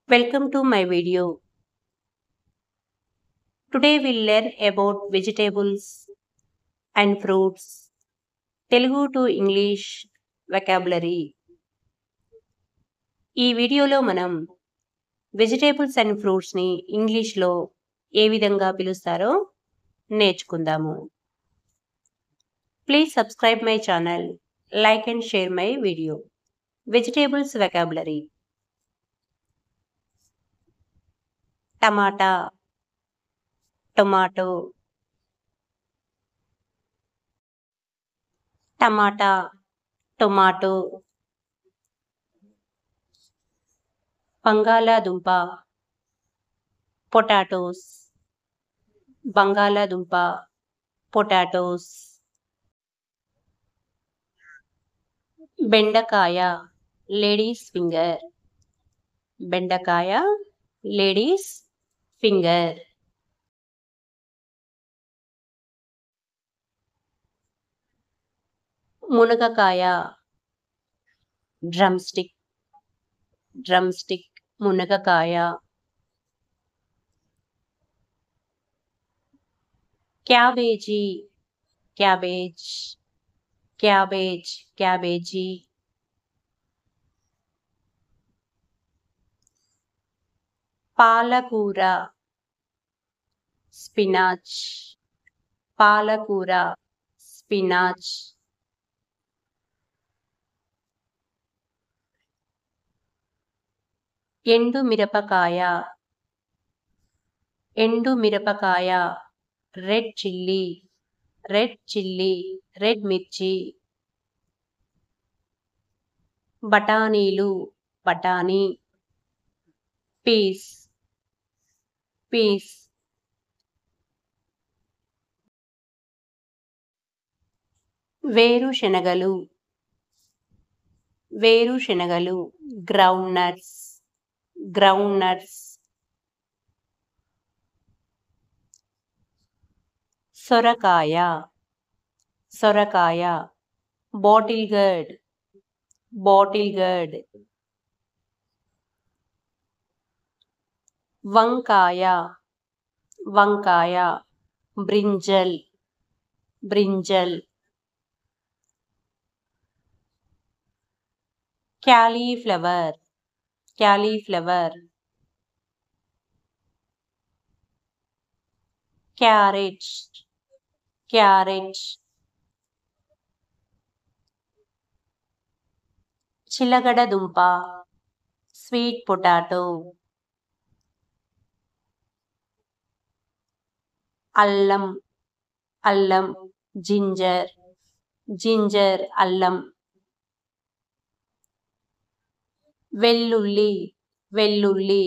Welcome to my video. Today we'll learn about vegetables and fruits. Telugu to English vocabulary. ఈ వీడియోలో మనం vegetables and ఫ్రూట్స్ని ఇంగ్లీష్లో ఏ విధంగా పిలుస్తారో నేర్చుకుందాము. Please subscribe my channel, like and share my video. Vegetables vocabulary. టమాటా, tomato, టమాటా, టొమాటో, బంగాళాదుంప, పొటాటోస్, బంగాళాదుంప, పొటాటోస్, బెండకాయ, లేడీస్ ఫింగర్, బెండకాయ, లేడీస్ ఫింగర్, మునగకాయ, డ్రమ్ స్టిక్, డ్రమ్ స్టిక్, మునగకాయ, క్యాబేజీ, క్యాబేజ్, క్యాబేజ్, క్యాబేజీ, పాలకూర, స్పినాచ్, పాలకూర, స్పినాచ్, ఎండుమిరపకాయ, ఎండుమిరపకాయ, red chilli, red chilli, red మిర్చి, బఠానీలు, బఠానీ, పీస్, పీస్, వేరుశనగలు, వేరుశనగలు, గ్రౌండ్ నట్స్, గ్రౌండ్ నట్స్, సొరకాయ, సొరకాయ, బాటిల్ గర్డ్, బాటిల్ గర్డ్, వంకాయ, వంకాయ, brinjal, brinjal, cauliflower, cauliflower, carrot, carrot, చిలగడ దుంప, స్వీట్ పొటాటో, అల్లం, అల్లం, జింజర్, జింజర్, అల్లం, వెల్లుల్లి, వెల్లుల్లి,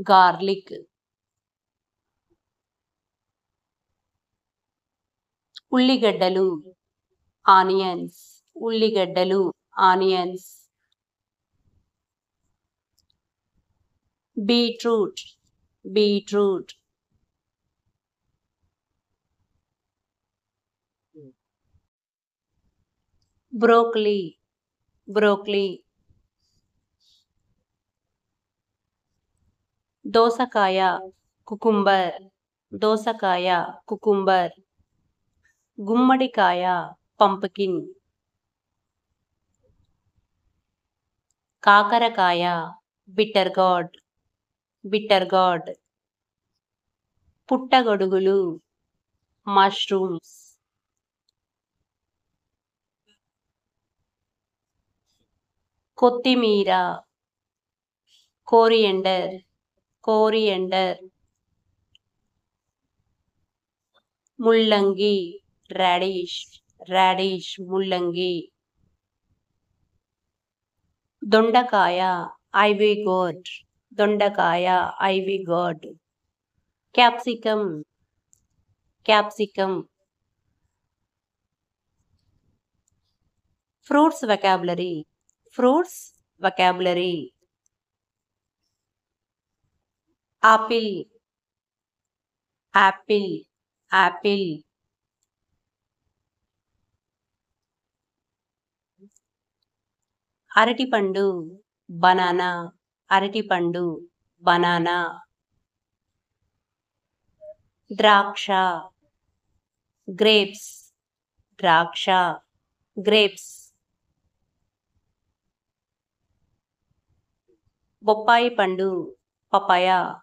గార్లిక్, ఉల్లిగడ్డలు, ఆనియన్స్, ఉల్లిగడ్డలు, onions, beetroot, beetroot, broccoli, broccoli, దోసకాయ, కుకుంబర్, దోసకాయ, కుకుంబర్, గుమ్మడికాయ, పంప్కిన్, కాకరకాయ, బిటర్ గార్డ్, బిటర్ గార్డ్, పుట్టగొడుగులు, మష్రూమ్స్, కొత్తిమీర, కోరియండర్, కోరియండర్, ముల్లంగి, రాడిష్, రాడిష్, ముల్లంగి, దొండకాయ, ఐవీ గోర్డ్, దొండకాయ, ivy gourd, capsicum, capsicum. Fruits vocabulary, fruits vocabulary. Apple, Apple, Apple, అరటిపండు, బనానా, అరటిపండు బనానా. ద్రాక్ష గ్రేప్స్ ద్రాక్ష గ్రేప్స్. బొప్పాయి పండు పపాయ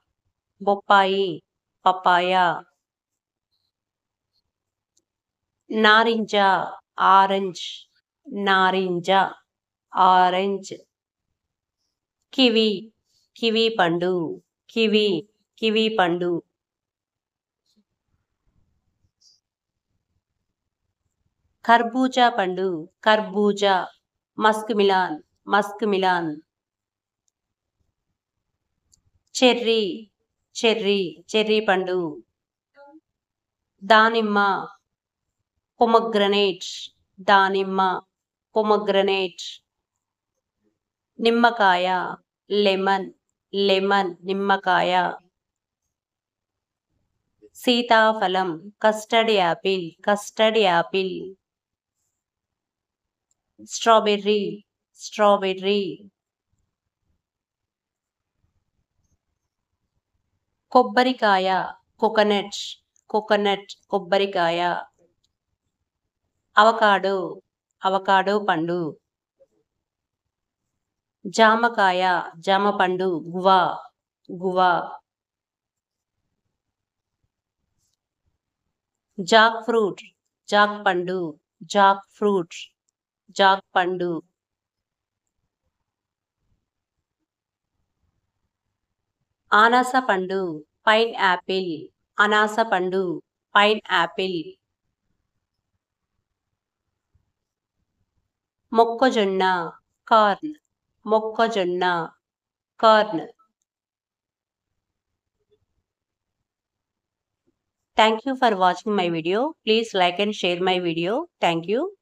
బొప్పాయి పపాయ. నారింజ ఆరెంజ్ నారింజ ఆరెంజ్. కివి కివి పండు కివి కివి పండు. కర్బూజా పండు కర్బూజా Musk melon musk melon. Cherry cherry cherry పండు. దానిమ్మ పొమగ్రనేట్ దానిమ్మ పొమగ్రనేట్. నిమ్మకాయ లెమన్ లెమన్ నిమ్మకాయ. సీతాఫలం custard Apple custard Apple. Strawberry strawberry. కొబ్బరికాయ కోకోనట్ కోకోనట్ కొబ్బరికాయ. అవకాడో అవకాడో పండు. జామకాయ జామ పండు guava guava. Jack fruit Jack పండు జాక్ ఫ్రూట్ జాక్ పండు. అనాస పండు పైన్ యాపిల్ అనాస పండు పైన్ యాపిల్. మొక్కజొన్న కార్న్ మొక్కజొన్న corn. Thank you for watching my video. Please like and share my video. Thank you.